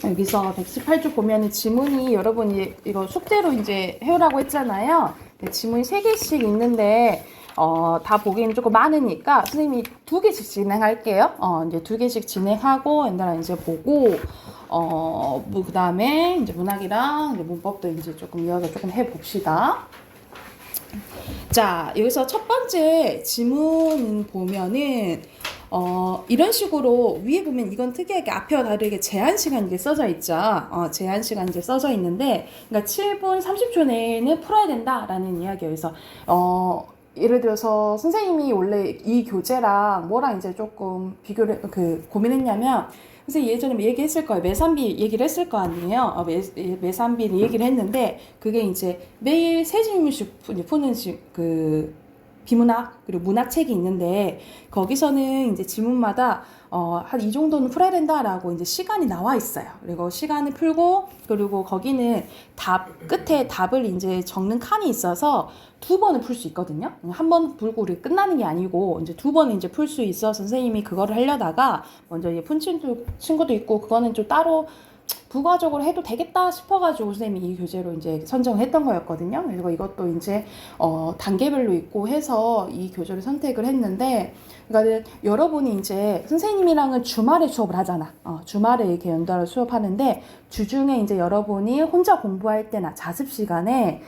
여기서 118쪽 보면은 지문이 여러분이 이거 숙제로 이제 해오라고 했잖아요. 지문이 3개씩 있는데 다 보기는 조금 많으니까 선생님이 2개씩 진행할게요. 이제 2개씩 진행하고 얘들아 이제 보고 뭐 그다음에 이제 문학이랑 이제 문법도 이제 조금 이야기 조금 해봅시다. 자, 여기서 첫 번째 지문 보면은 이런 식으로 위에 보면 이건 특이하게 앞에와 다르게 제한 시간이 이제 써져 있죠. 제한 시간 이제 써져 있는데, 그러니까 7분 30초 내에는 풀어야 된다라는 이야기예요. 그래서 예를 들어서 선생님이 원래 이 교재랑 뭐랑 이제 조금 비교를 고민했냐면, 선생님 예전에 얘기했을 거예요. 매산비 얘기를 했을 거 아니에요. 매산비를 얘기를 했는데 그게 이제 매일 세 질문씩 푸는 비문학 그리고 문학책이 있는데 거기서는 이제 지문마다 한 이 정도는 풀어야 된다라고 이제 시간이 나와 있어요. 그리고 시간을 풀고 그리고 거기는 끝에 답을 이제 적는 칸이 있어서 2번을 풀 수 있거든요. 한 번 풀고 우리 끝나는 게 아니고 이제 2번 이제 풀 수 있어서 선생님이 그거를 하려다가 먼저 이제 푼 친구도 있고 그거는 좀 따로 부가적으로 해도 되겠다 싶어가지고 선생님이 이 교재로 이제 선정을 했던 거였거든요. 그리고 이것도 이제 단계별로 있고 해서 이 교재를 선택을 했는데, 그러니까 여러분이 이제 선생님이랑은 주말에 수업을 하잖아. 주말에 이렇게 연달아 수업하는데 주중에 이제 여러분이 혼자 공부할 때나 자습 시간에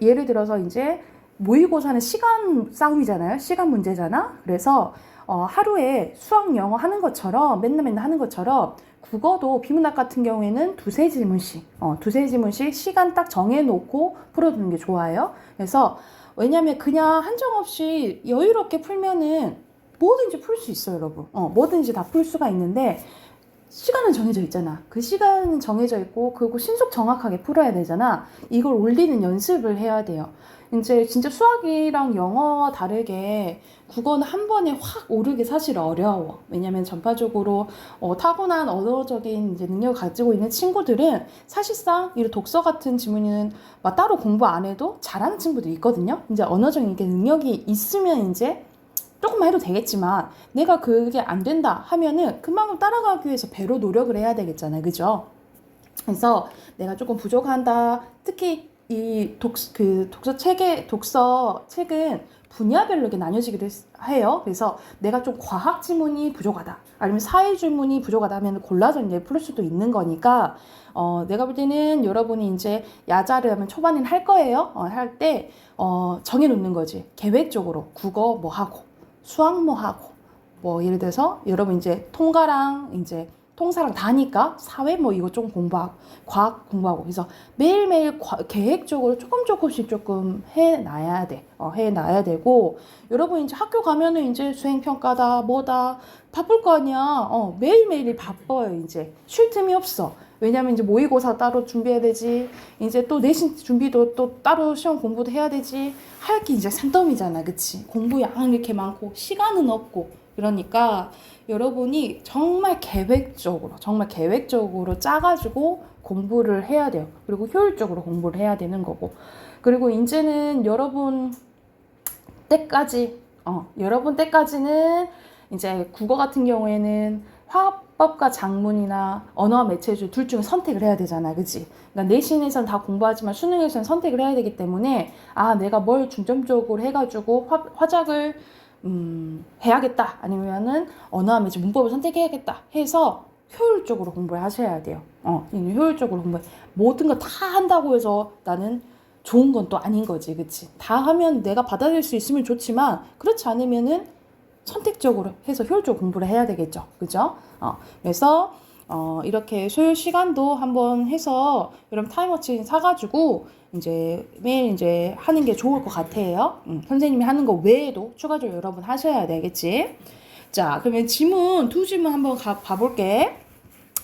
예를 들어서 이제 모의고사는 시간 싸움이잖아요. 시간 문제잖아. 그래서 하루에 수학, 영어 하는 것처럼 맨날 하는 것처럼 국어도 비문학 같은 경우에는 두세 지문씩 시간 딱 정해놓고 풀어두는 게 좋아요. 그래서 왜냐면 그냥 한정없이 여유롭게 풀면은 뭐든지 풀 수 있어요, 여러분. 뭐든지 다 풀 수가 있는데 시간은 정해져 있잖아. 그 시간은 정해져 있고 그리고 신속 정확하게 풀어야 되잖아. 이걸 올리는 연습을 해야 돼요. 이제 진짜 수학이랑 영어와 다르게 국어는 한 번에 확 오르기 사실 어려워. 왜냐면 전파적으로 타고난 언어적인 이제 능력을 가지고 있는 친구들은 사실상 이 독서 같은 지문은 막 따로 공부 안 해도 잘하는 친구도 있거든요. 이제 언어적인 능력이 있으면 이제 조금만 해도 되겠지만 내가 그게 안 된다 하면은 그만큼 따라가기 위해서 배로 노력을 해야 되겠잖아요. 그죠? 그래서 내가 조금 부족한다. 특히 이 독서 책은 분야별로 이렇게 나뉘어지기도 해요. 그래서 내가 좀 과학 지문이 부족하다. 아니면 사회 지문이 부족하다 하면 골라서 이제 풀 수도 있는 거니까, 내가 볼 때는 여러분이 이제 야자를 하면 초반에는 할 거예요. 할 때, 정해놓는 거지. 계획적으로 국어 뭐 하고, 수학 뭐 하고, 뭐 예를 들어서 여러분 이제 통사랑 다니까 사회 뭐 이거 좀 공부하고 과학 공부하고 그래서 매일매일 계획적으로 조금씩 조금 해놔야 돼. 해놔야 되고 여러분 이제 학교 가면은 이제 수행평가다 뭐다 바쁠 거 아니야. 매일매일이 바빠요. 이제 쉴 틈이 없어. 왜냐면 이제 모의고사 따로 준비해야 되지. 이제 또 내신 준비도 또 따로 시험 공부도 해야 되지. 할 게 이제 산더미잖아. 그치? 공부 양 이렇게 많고 시간은 없고. 그러니까 여러분이 정말 계획적으로 짜가지고 공부를 해야 돼요. 그리고 효율적으로 공부를 해야 되는 거고. 그리고 이제는 여러분 때까지는 이제 국어 같은 경우에는 화법과 작문이나 언어와 매체주 둘 중에 선택을 해야 되잖아. 그치? 그러니까 내신에선 다 공부하지만 수능에서는 선택을 해야 되기 때문에 내가 뭘 중점적으로 해가지고 화작을 해야겠다. 아니면은 언어와 매체 문법을 선택해야겠다. 해서 효율적으로 공부를 하셔야 돼요. 효율적으로 모든 거 다 한다고 해서 나는 좋은 건 또 아닌 거지. 그치? 다 하면 내가 받아들일 수 있으면 좋지만 그렇지 않으면은 선택적으로 해서 효율적으로 공부를 해야 되겠죠. 그죠? 그래서 이렇게 소요 시간도 한번 해서 여러분 타임워치 사가지고 이제 매일 이제 하는 게 좋을 것 같아요. 선생님이 하는 거 외에도 추가적으로 여러분 하셔야 되겠지. 자, 그러면 두 질문 한번 봐볼게.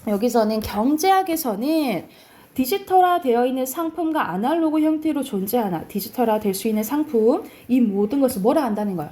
여기서는 경제학에서는 디지털화 되어 있는 상품과 아날로그 형태로 존재하나 디지털화 될 수 있는 상품 이 모든 것을 뭐라 한다는 거예요?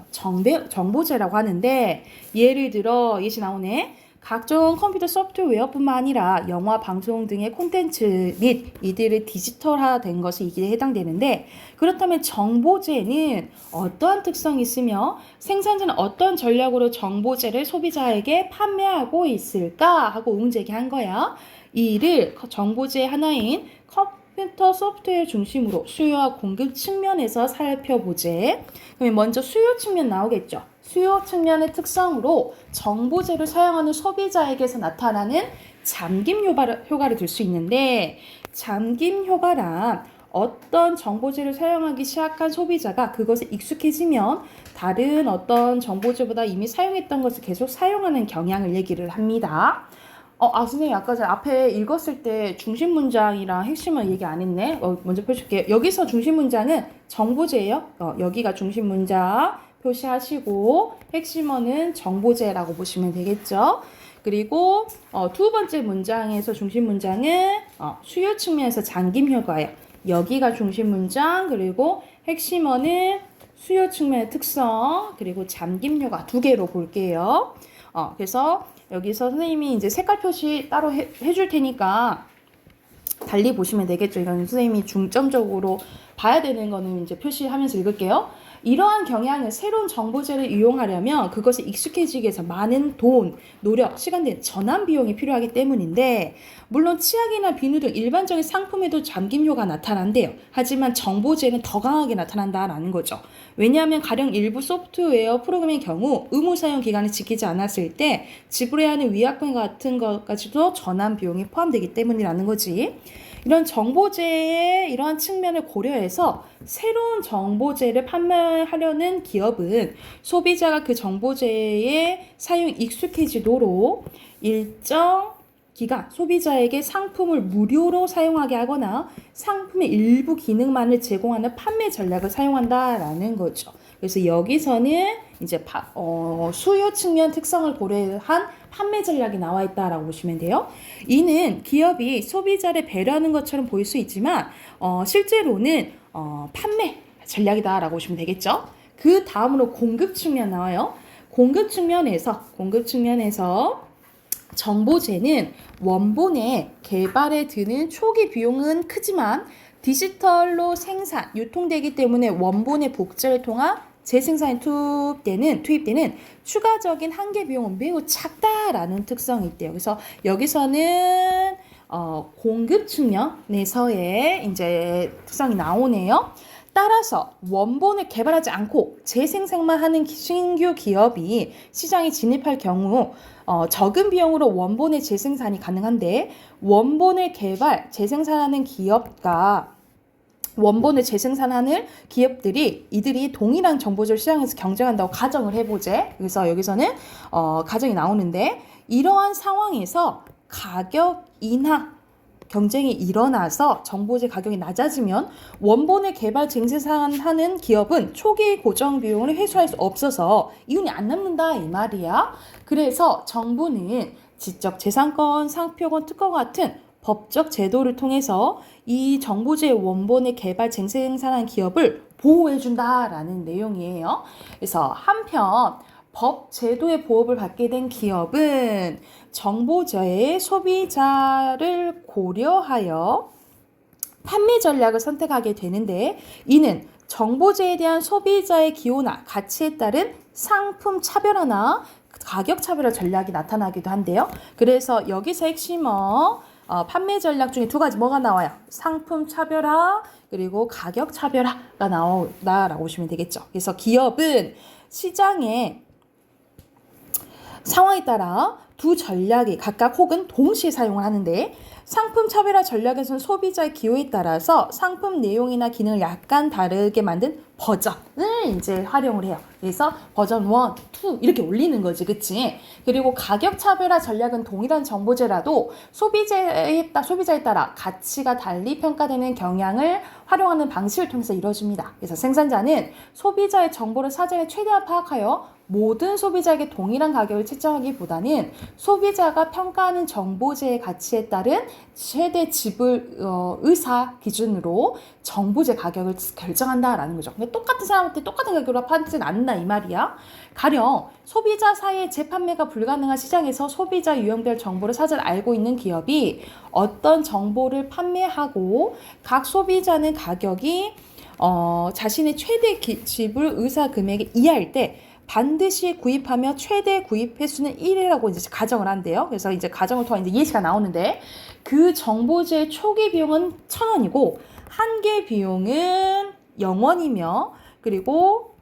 정보재라고 하는데 예를 들어 예시 나오네. 각종 컴퓨터 소프트웨어뿐만 아니라 영화, 방송 등의 콘텐츠 및 이들의 디지털화된 것이 이에 해당되는데, 그렇다면 정보재는 어떠한 특성이 있으며 생산자는 어떤 전략으로 정보재를 소비자에게 판매하고 있을까 하고 의문 제기한 거야. 이를 정보재 하나인 컴퓨터 소프트웨어 중심으로 수요와 공급 측면에서 살펴보재. 그럼 먼저 수요 측면 나오겠죠. 수요 측면의 특성으로 정보재를 사용하는 소비자에게서 나타나는 잠김 효과를 들 수 있는데, 잠김 효과란 어떤 정보재를 사용하기 시작한 소비자가 그것에 익숙해지면 다른 어떤 정보재보다 이미 사용했던 것을 계속 사용하는 경향을 얘기를 합니다. 선생님 아까 전에 앞에 읽었을 때 중심 문장이랑 핵심을 얘기 안 했네. 먼저 펴줄게요. 여기서 중심 문장은 정보재예요. 여기가 중심 문장 표시하시고 핵심어는 정보재라고 보시면 되겠죠. 그리고 두 번째 문장에서 중심 문장은 수요 측면에서 잠김 효과예요. 여기가 중심 문장, 그리고 핵심어는 수요 측면의 특성, 그리고 잠김 효과 두 개로 볼게요. 그래서 여기서 선생님이 이제 색깔 표시 따로 해줄 테니까 달리 보시면 되겠죠. 이건 선생님이 중점적으로 봐야 되는 거는 이제 표시하면서 읽을게요. 이러한 경향은 새로운 정보재를 이용하려면 그것에 익숙해지기 위해서 많은 돈, 노력, 시간 등 전환 비용이 필요하기 때문인데, 물론 치약이나 비누 등 일반적인 상품에도 잠김 효과가 나타난대요. 하지만 정보재는 더 강하게 나타난다라는 거죠. 왜냐하면 가령 일부 소프트웨어 프로그램의 경우 의무 사용 기간을 지키지 않았을 때 지불해야 하는 위약금 같은 것까지도 전환 비용이 포함되기 때문이라는 거지. 이런 정보재의 이러한 측면을 고려해서 새로운 정보재를 판매하려는 기업은 소비자가 그 정보재의 사용에 익숙해지도록 일정 기간 소비자에게 상품을 무료로 사용하게 하거나 상품의 일부 기능만을 제공하는 판매 전략을 사용한다라는 거죠. 그래서 여기서는 이제 수요 측면 특성을 고려한 판매 전략이 나와 있다라고 보시면 돼요. 이는 기업이 소비자를 배려하는 것처럼 보일 수 있지만 실제로는 판매 전략이다라고 보시면 되겠죠. 그 다음으로 공급 측면 나와요. 공급 측면에서 정보재는 원본의 개발에 드는 초기 비용은 크지만 디지털로 생산, 유통되기 때문에 원본의 복제를 통한 재생산에 투입되는 추가적인 한계 비용은 매우 작다라는 특성이 있대요. 그래서 여기서는 공급 측면에서의 이제 특성이 나오네요. 따라서 원본을 개발하지 않고 재생산만 하는 신규 기업이 시장에 진입할 경우 적은 비용으로 원본의 재생산이 가능한데, 원본을 재생산하는 기업과 원본을 재생산하는 기업들이 이들이 동일한 정보재를 시장에서 경쟁한다고 가정을 해보재. 그래서 여기서는 가정이 나오는데, 이러한 상황에서 가격 인하 경쟁이 일어나서 정보재 가격이 낮아지면 원본을 개발 재생산하는 기업은 초기 고정 비용을 회수할 수 없어서 이윤이 안 남는다 이 말이야. 그래서 정부는 지적재산권, 상표권, 특허 같은 법적 제도를 통해서 이 정보재 원본의 개발 재생산한 기업을 보호해준다라는 내용이에요. 그래서 한편 법 제도의 보호를 받게 된 기업은 정보재의 소비자를 고려하여 판매 전략을 선택하게 되는데, 이는 정보재에 대한 소비자의 기호나 가치에 따른 상품 차별화나 가격 차별화 전략이 나타나기도 한데요. 그래서 여기서 핵심어 판매 전략 중에 두 가지 뭐가 나와요? 상품 차별화 그리고 가격 차별화가 나온다라고 보시면 되겠죠. 그래서 기업은 시장의 상황에 따라 두 전략이 각각 혹은 동시에 사용을 하는데, 상품 차별화 전략에서는 소비자의 기호에 따라서 상품 내용이나 기능을 약간 다르게 만든 버전을 이제 활용을 해요. 그래서 버전 1, 2 이렇게 올리는 거지, 그치? 그리고 가격 차별화 전략은 동일한 정보재라도 소비자에 따라 가치가 달리 평가되는 경향을 활용하는 방식을 통해서 이루어집니다. 그래서 생산자는 소비자의 정보를 사전에 최대한 파악하여 모든 소비자에게 동일한 가격을 책정하기보다는 소비자가 평가하는 정보재의 가치에 따른 최대 지불 의사 기준으로 정보재 가격을 결정한다라는 거죠. 그러니까 똑같은 사람한테 똑같은 가격으로 팔지는 않는다 이 말이야. 가령 소비자 사이에 재판매가 불가능한 시장에서 소비자 유형별 정보를 사전 알고 있는 기업이 어떤 정보를 판매하고 각 소비자는 가격이 자신의 최대 지불 의사 금액에 이하일 때 반드시 구입하며 최대 구입 횟수는 1이라고 이제 가정을 한대요. 그래서 이제 가정을 통한 이제 예시가 나오는데 그 정보제의 초기 비용은 1,000원이고 한개 비용은 0원이며 그리고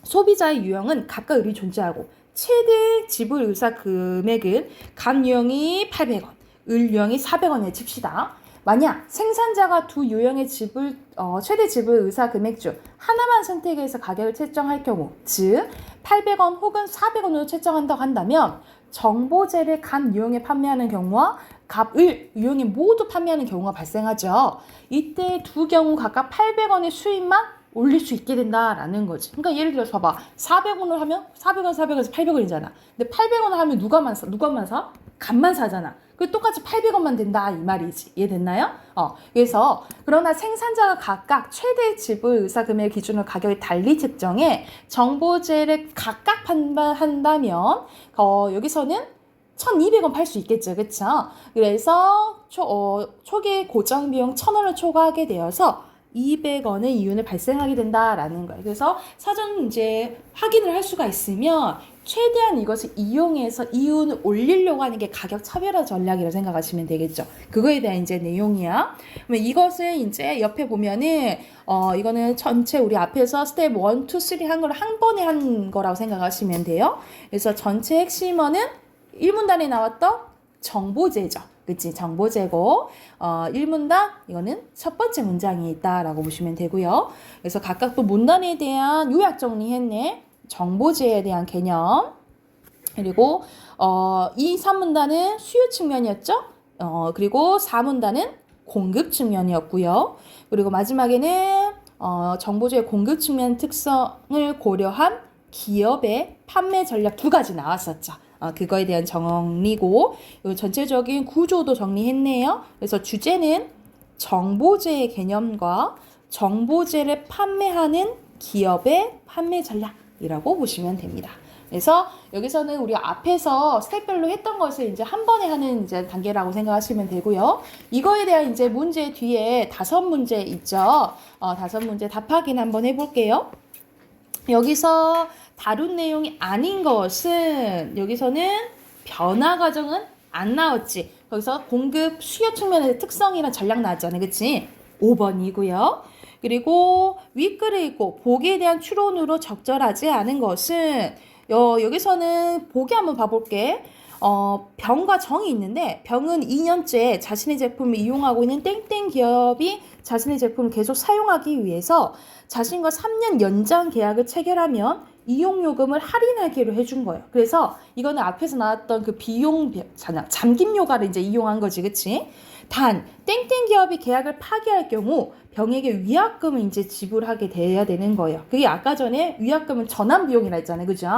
소비자의 유형은 각각 의리 존재하고 최대 지불 의사 금액은 간 유형이 800원, 을 유형이 400원에 칩시다. 만약 생산자가 두 유형의 최대 지불 의사 금액 중 하나만 선택해서 가격을 책정할 경우, 즉 800원 혹은 400원으로 책정한다고 한다면 정보제를 간 유형에 판매하는 경우와 갑을 유형에 모두 판매하는 경우가 발생하죠. 이때 두 경우 각각 800원의 수입만 올릴 수 있게 된다라는 거지. 그러니까 예를 들어서 봐봐. 400원을 하면 400원, 400원에서 800원이잖아. 근데 800원을 하면 누가만 사? 값만 사잖아. 그 똑같이 800원만 된다 이 말이지. 이해됐나요? 그래서 그러나 생산자가 각각 최대 지불 의사 금액 기준으로 가격을 달리 측정해 정보제를 각각 판매한다면 여기서는 1,200원 팔 수 있겠죠. 그쵸? 그래서 초기 고정 비용 1,000원을 초과하게 되어서 200원의 이윤을 발생하게 된다라는 거예요. 그래서 사전 이제 확인을 할 수가 있으면 최대한 이것을 이용해서 이윤을 올리려고 하는 게 가격 차별화 전략이라고 생각하시면 되겠죠. 그거에 대한 이제 내용이야. 그러면 이것을 이제 옆에 보면은 이거는 전체 우리 앞에서 스텝 1, 2, 3 한 걸 한 번에 한 거라고 생각하시면 돼요. 그래서 전체 핵심어는 1문단에 나왔던 정보제죠. 그치? 정보제고 1문단 이거는 첫 번째 문장이 있다라고 보시면 되고요. 그래서 각각 또 문단에 대한 요약 정리했네. 정보제에 대한 개념. 그리고 2, 3문단은 수요 측면이었죠. 그리고 4문단은 공급 측면이었고요. 그리고 마지막에는 정보제의 공급 측면 특성을 고려한 기업의 판매 전략 2가지 나왔었죠. 그거에 대한 정리고 전체적인 구조도 정리했네요. 그래서 주제는 정보제의 개념과 정보제를 판매하는 기업의 판매 전략이라고 보시면 됩니다. 그래서 여기서는 우리 앞에서 스텝별로 했던 것을 이제 한 번에 하는 이제 단계라고 생각하시면 되고요. 이거에 대한 이제 문제 뒤에 5문제 있죠. 5문제 답 확인 한번 해볼게요. 여기서 다룬 내용이 아닌 것은 여기서는 변화 과정은 안 나왔지. 거기서 공급 수요 측면의 특성이랑 전략 나왔잖아요. 그치? 5번이고요. 그리고 윗글에 있고 보기에 대한 추론으로 적절하지 않은 것은 여기서는 보기 한번 봐볼게. 병과 정이 있는데 병은 2년째 자신의 제품을 이용하고 있는 땡땡 기업이 자신의 제품을 계속 사용하기 위해서 자신과 3년 연장 계약을 체결하면 이용요금을 할인하기로 해준 거예요. 그래서 이거는 앞에서 나왔던 그 비용, 잠김요가를 이제 이용한 거지, 그치? 단, 땡땡 기업이 계약을 파기할 경우 병에게 위약금을 이제 지불하게 돼야 되는 거예요. 그게 아까 전에 위약금은 전환 비용이라 했잖아요, 그죠?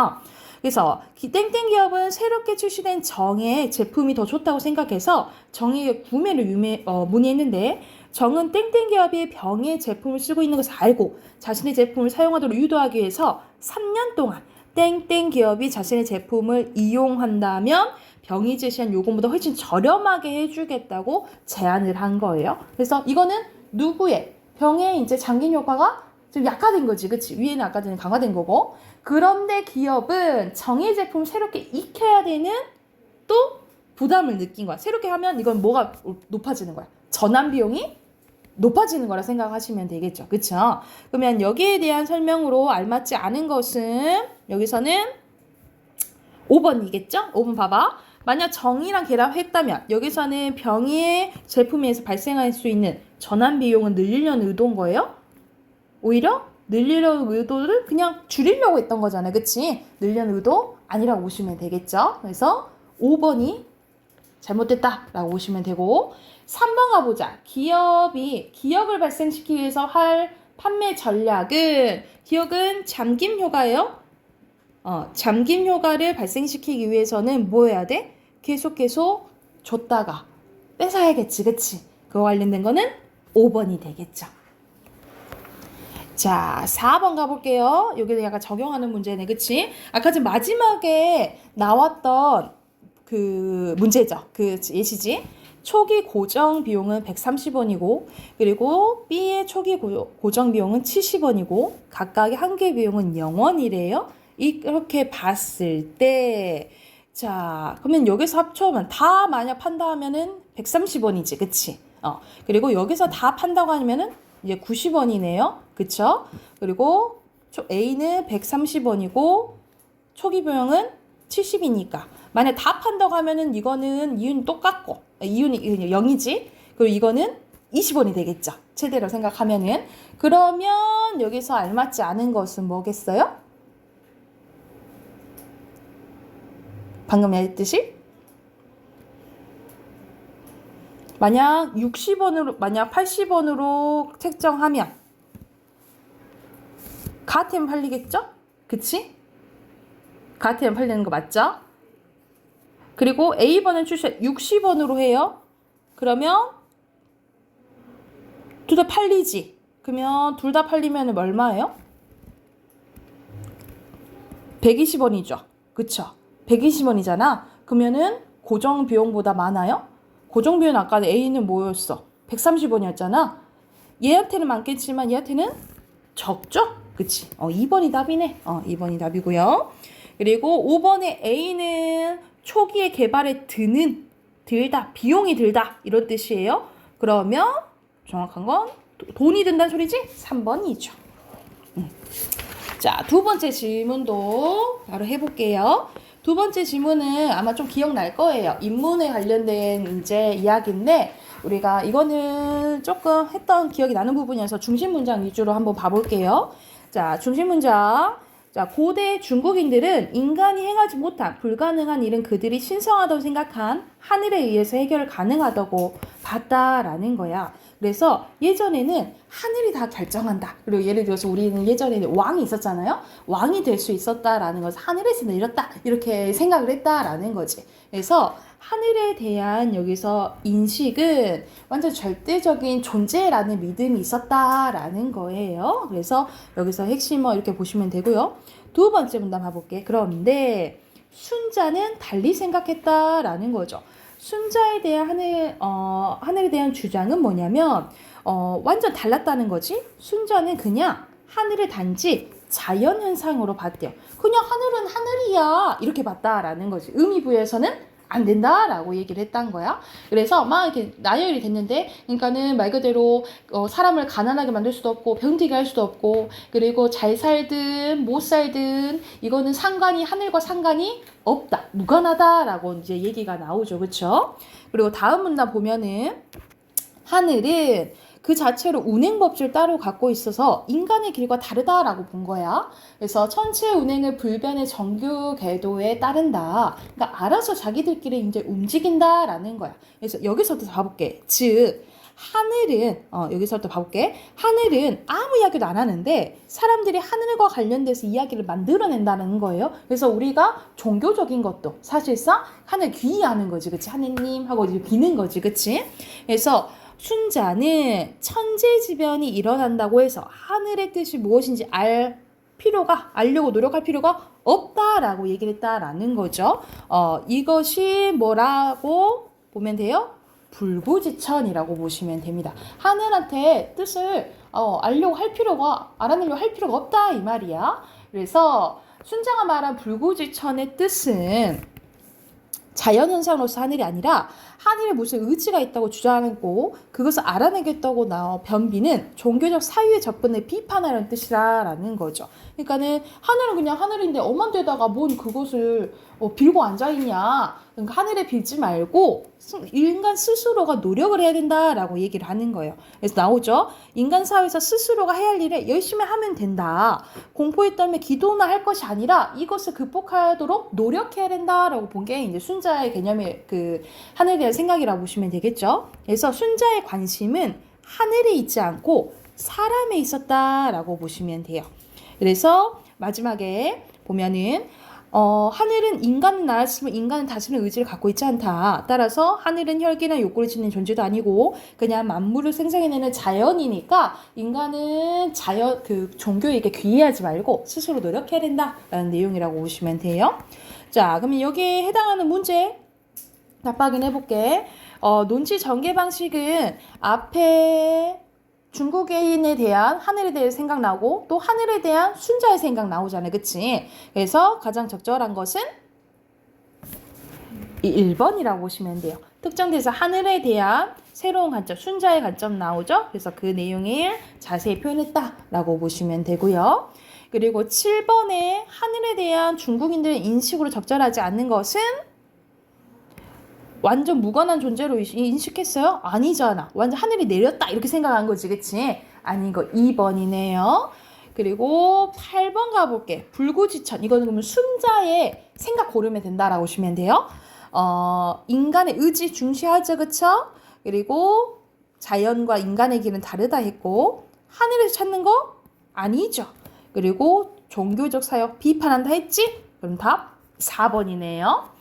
그래서 땡땡 기업은 새롭게 출시된 정의 제품이 더 좋다고 생각해서 정의 구매를 문의했는데 정은 땡땡 기업이 병의 제품을 쓰고 있는 것을 알고 자신의 제품을 사용하도록 유도하기 위해서 3년 동안 땡땡 기업이 자신의 제품을 이용한다면 병이 제시한 요금보다 훨씬 저렴하게 해주겠다고 제안을 한 거예요. 그래서 이거는 누구의 병의 이제 잠긴 효과가 좀 약화된 거지, 그치? 위에는 아까 전에 강화된 거고. 그런데 기업은 정의 제품을 새롭게 익혀야 되는 또 부담을 느낀 거야. 새롭게 하면 이건 뭐가 높아지는 거야? 전환 비용이 높아지는 거라 생각하시면 되겠죠. 그쵸? 그러면 여기에 대한 설명으로 알맞지 않은 것은 여기서는 5번이겠죠? 5번 봐봐. 만약 정의랑 결합했다면 여기서는 병의 제품에서 발생할 수 있는 전환 비용을 늘리려는 의도인 거예요? 오히려 늘리려는 의도를 그냥 줄이려고 했던 거잖아요. 그치? 늘리려는 의도 아니라고 보시면 되겠죠? 그래서 5번이 잘못됐다라고 보시면 되고 3번 가보자. 기억을 발생시키기 위해서 할 판매 전략은 기억은 잠김 효과예요. 잠김 효과를 발생시키기 위해서는 뭐 해야 돼? 계속 줬다가 뺏어야겠지. 그치? 그거 관련된 거는 5번이 되겠죠. 자, 4번 가볼게요. 여기도 약간 적용하는 문제네, 그치? 아까 전 마지막에 나왔던 그 문제죠. 그 예시지. 초기 고정 비용은 130원이고, 그리고 B의 초기 고정 비용은 70원이고, 각각의 한개 비용은 0원이래요. 이렇게 봤을 때, 자, 그러면 여기서 합쳐보면 다 만약 판다 하면은 130원이지, 그치? 그리고 여기서 다 판다고 하면은 이제 90원이네요. 그쵸? 그리고 A는 130원이고 초기 비용은 70이니까 만약 다 판다고 하면은 이거는 이윤이 똑같고 이윤이 0이지. 그리고 이거는 20원이 되겠죠. 최대로 생각하면은. 그러면 여기서 알맞지 않은 것은 뭐겠어요? 방금 했듯이 만약 60원으로 만약 80원으로 책정하면 같으면 팔리겠죠? 그치? 같으면 팔리는 거 맞죠? 그리고 A번은 출시 60원으로 해요. 그러면 둘 다 팔리지. 그러면 둘 다 팔리면 얼마예요? 120원이죠. 그쵸? 120원이잖아. 그러면은 고정 비용보다 많아요? 고정 비용 아까 A는 뭐였어? 130원이었잖아. 얘한테는 많겠지만 얘한테는 적죠? 그치? 2번이 답이네. 2번이 답이고요. 그리고 5번의 A는 초기에 개발에 들다, 비용이 들다 이런 뜻이에요. 그러면 정확한 건 돈이 든다는 소리지? 3번이죠. 자, 두 번째 질문도 바로 해볼게요. 두 번째 질문은 아마 좀 기억날 거예요. 인문에 관련된 이제 이야기인데 우리가 이거는 조금 했던 기억이 나는 부분이어서 중심 문장 위주로 한번 봐볼게요. 자, 중심 문장. 자, 고대 중국인들은 인간이 행하지 못한 불가능한 일은 그들이 신성하다고 생각한 하늘에 의해서 해결 가능하다고 봤다라는 거야. 그래서 예전에는 하늘이 다 결정한다. 그리고 예를 들어서 우리는 예전에는 왕이 있었잖아요. 왕이 될 수 있었다라는 것을 하늘에서 내렸다. 이렇게 생각을 했다라는 거지. 그래서 하늘에 대한 여기서 인식은 완전 절대적인 존재라는 믿음이 있었다라는 거예요. 그래서 여기서 핵심어 이렇게 보시면 되고요. 두 번째 문단 봐볼게. 그런데 순자는 달리 생각했다라는 거죠. 순자에 대한 하늘에 대한 주장은 뭐냐면 완전 달랐다는 거지. 순자는 그냥 하늘을 단지 자연현상으로 봤대요. 그냥 하늘은 하늘이야 이렇게 봤다라는 거지. 의미부여에서는 안 된다라고 얘기를 했단 거야. 그래서 막 이렇게 나열이 됐는데, 그러니까는 말 그대로 사람을 가난하게 만들 수도 없고 병들게 할 수도 없고, 그리고 잘 살든 못 살든 이거는 하늘과 상관이 없다, 무관하다라고 이제 얘기가 나오죠, 그렇죠? 그리고 다음 문단 보면은 하늘은 그 자체로 운행법칙을 따로 갖고 있어서 인간의 길과 다르다라고 본 거야. 그래서 천체 운행을 불변의 정규 궤도에 따른다. 그러니까 알아서 자기들끼리 이제 움직인다라는 거야. 그래서 여기서부터 봐볼게. 즉 하늘은 여기서부터 봐볼게. 하늘은 아무 이야기도 안 하는데 사람들이 하늘과 관련돼서 이야기를 만들어낸다는 거예요. 그래서 우리가 종교적인 것도 사실상 하늘 귀의하는 거지, 그치? 하느님 하고 이제 비는 거지, 그치? 그래서 순자는 천재지변이 일어난다고 해서 하늘의 뜻이 무엇인지 알려고 노력할 필요가 없다라고 얘기를 했다라는 거죠. 이것이 뭐라고 보면 돼요? 불구지천이라고 보시면 됩니다. 하늘한테 뜻을 알아내려고 할 필요가 없다 이 말이야. 그래서 순자가 말한 불구지천의 뜻은 자연현상으로서 하늘이 아니라 하늘에 무슨 의지가 있다고 주장하고 그것을 알아내겠다고 변비는 종교적 사유의 접근을 비판하려는 뜻이라는 거죠. 그러니까는 하늘은 그냥 하늘인데 엄한 데다가 뭔 그것을 빌고 앉아있냐. 그러니까 하늘에 빌지 말고 인간 스스로가 노력을 해야 된다라고 얘기를 하는 거예요. 그래서 나오죠. 인간 사회에서 스스로가 해야 할 일을 열심히 하면 된다. 공포에 떨며 기도나 할 것이 아니라 이것을 극복하도록 노력해야 된다라고 본 게 이제 순자의 개념의 그 하늘에 대한 생각이라고 보시면 되겠죠. 그래서 순자의 관심은 하늘에 있지 않고 사람에 있었다라고 보시면 돼요. 그래서 마지막에 보면은 하늘은 인간은 나았으면 인간은 다스리는 의지를 갖고 있지 않다. 따라서 하늘은 혈기나 욕구를 지닌 존재도 아니고 그냥 만물을 생성해내는 자연이니까 인간은 종교에게 귀의하지 말고 스스로 노력해야 된다라는 내용이라고 보시면 돼요. 자, 그러면 여기에 해당하는 문제 답하긴 해볼게. 논지 전개 방식은 앞에 중국인에 대한 하늘에 대해 생각나고 또 하늘에 대한 순자의 생각 나오잖아요. 그치? 그래서 가장 적절한 것은 이 1번이라고 보시면 돼요. 특정돼서 하늘에 대한 새로운 관점, 순자의 관점 나오죠? 그래서 그 내용을 자세히 표현했다라고 보시면 되고요. 그리고 7번에 하늘에 대한 중국인들의 인식으로 적절하지 않는 것은 완전 무관한 존재로 인식했어요? 아니잖아. 완전 하늘이 내렸다 이렇게 생각한 거지. 그치? 아닌 거 2번이네요. 그리고 8번 가볼게. 불구지천. 이거는 그러면 순자의 생각 고르면 된다라고 보시면 돼요. 인간의 의지 중시하죠. 그쵸? 그리고 자연과 인간의 길은 다르다 했고 하늘에서 찾는 거? 아니죠. 그리고 종교적 사역 비판한다 했지? 그럼 답 4번이네요.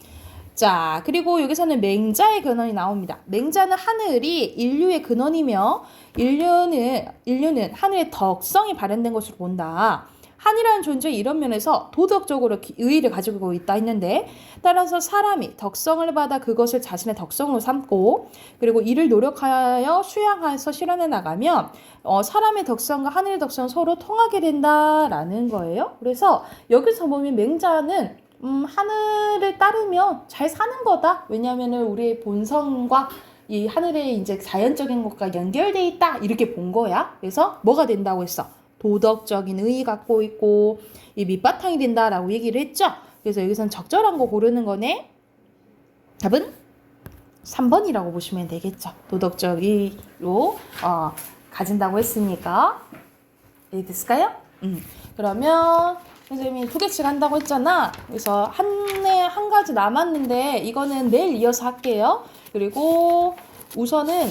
자, 그리고 여기서는 맹자의 근원이 나옵니다. 맹자는 하늘이 인류의 근원이며 인류는 하늘의 덕성이 발현된 것으로 본다. 한이라는 존재의 이런 면에서 도덕적으로 의의를 가지고 있다 했는데 따라서 사람이 덕성을 받아 그것을 자신의 덕성으로 삼고 그리고 이를 노력하여 수양해서 실현해 나가면 사람의 덕성과 하늘의 덕성은 서로 통하게 된다라는 거예요. 그래서 여기서 보면 맹자는 하늘을 따르면 잘 사는 거다. 왜냐하면은 우리의 본성과 이 하늘의 이제 자연적인 것과 연결돼 있다. 이렇게 본 거야. 그래서 뭐가 된다고 했어? 도덕적인 의의 갖고 있고 이 밑바탕이 된다라고 얘기를 했죠. 그래서 여기서는 적절한 거 고르는 거네. 답은 3번이라고 보시면 되겠죠. 도덕적 의의로 가진다고 했으니까. 이해됐을까요? 그러면 선생님이 2개씩 한다고 했잖아. 그래서 한 가지 남았는데 이거는 내일 이어서 할게요. 그리고 우선은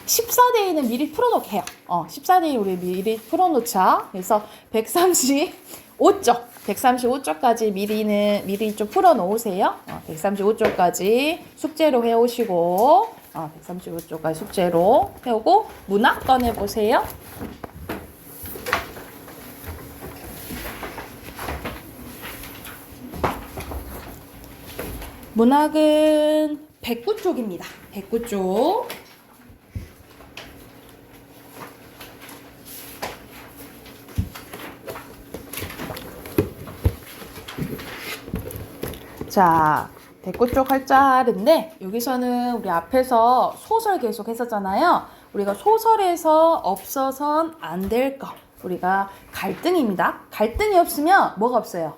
14대2는 미리 풀어놓게요. 14대2 우리 미리 풀어놓자. 그래서 135쪽까지 미리 좀 풀어놓으세요. 135쪽까지 숙제로 해오시고 135쪽까지 숙제로 해오고 문학 꺼내보세요. 문학은 109쪽입니다. 109쪽. 자, 109쪽 할 자리인데 여기서는 우리 앞에서 소설 계속 했었잖아요. 우리가 소설에서 없어선 안 될 거. 우리가 갈등입니다. 갈등이 없으면 뭐가 없어요?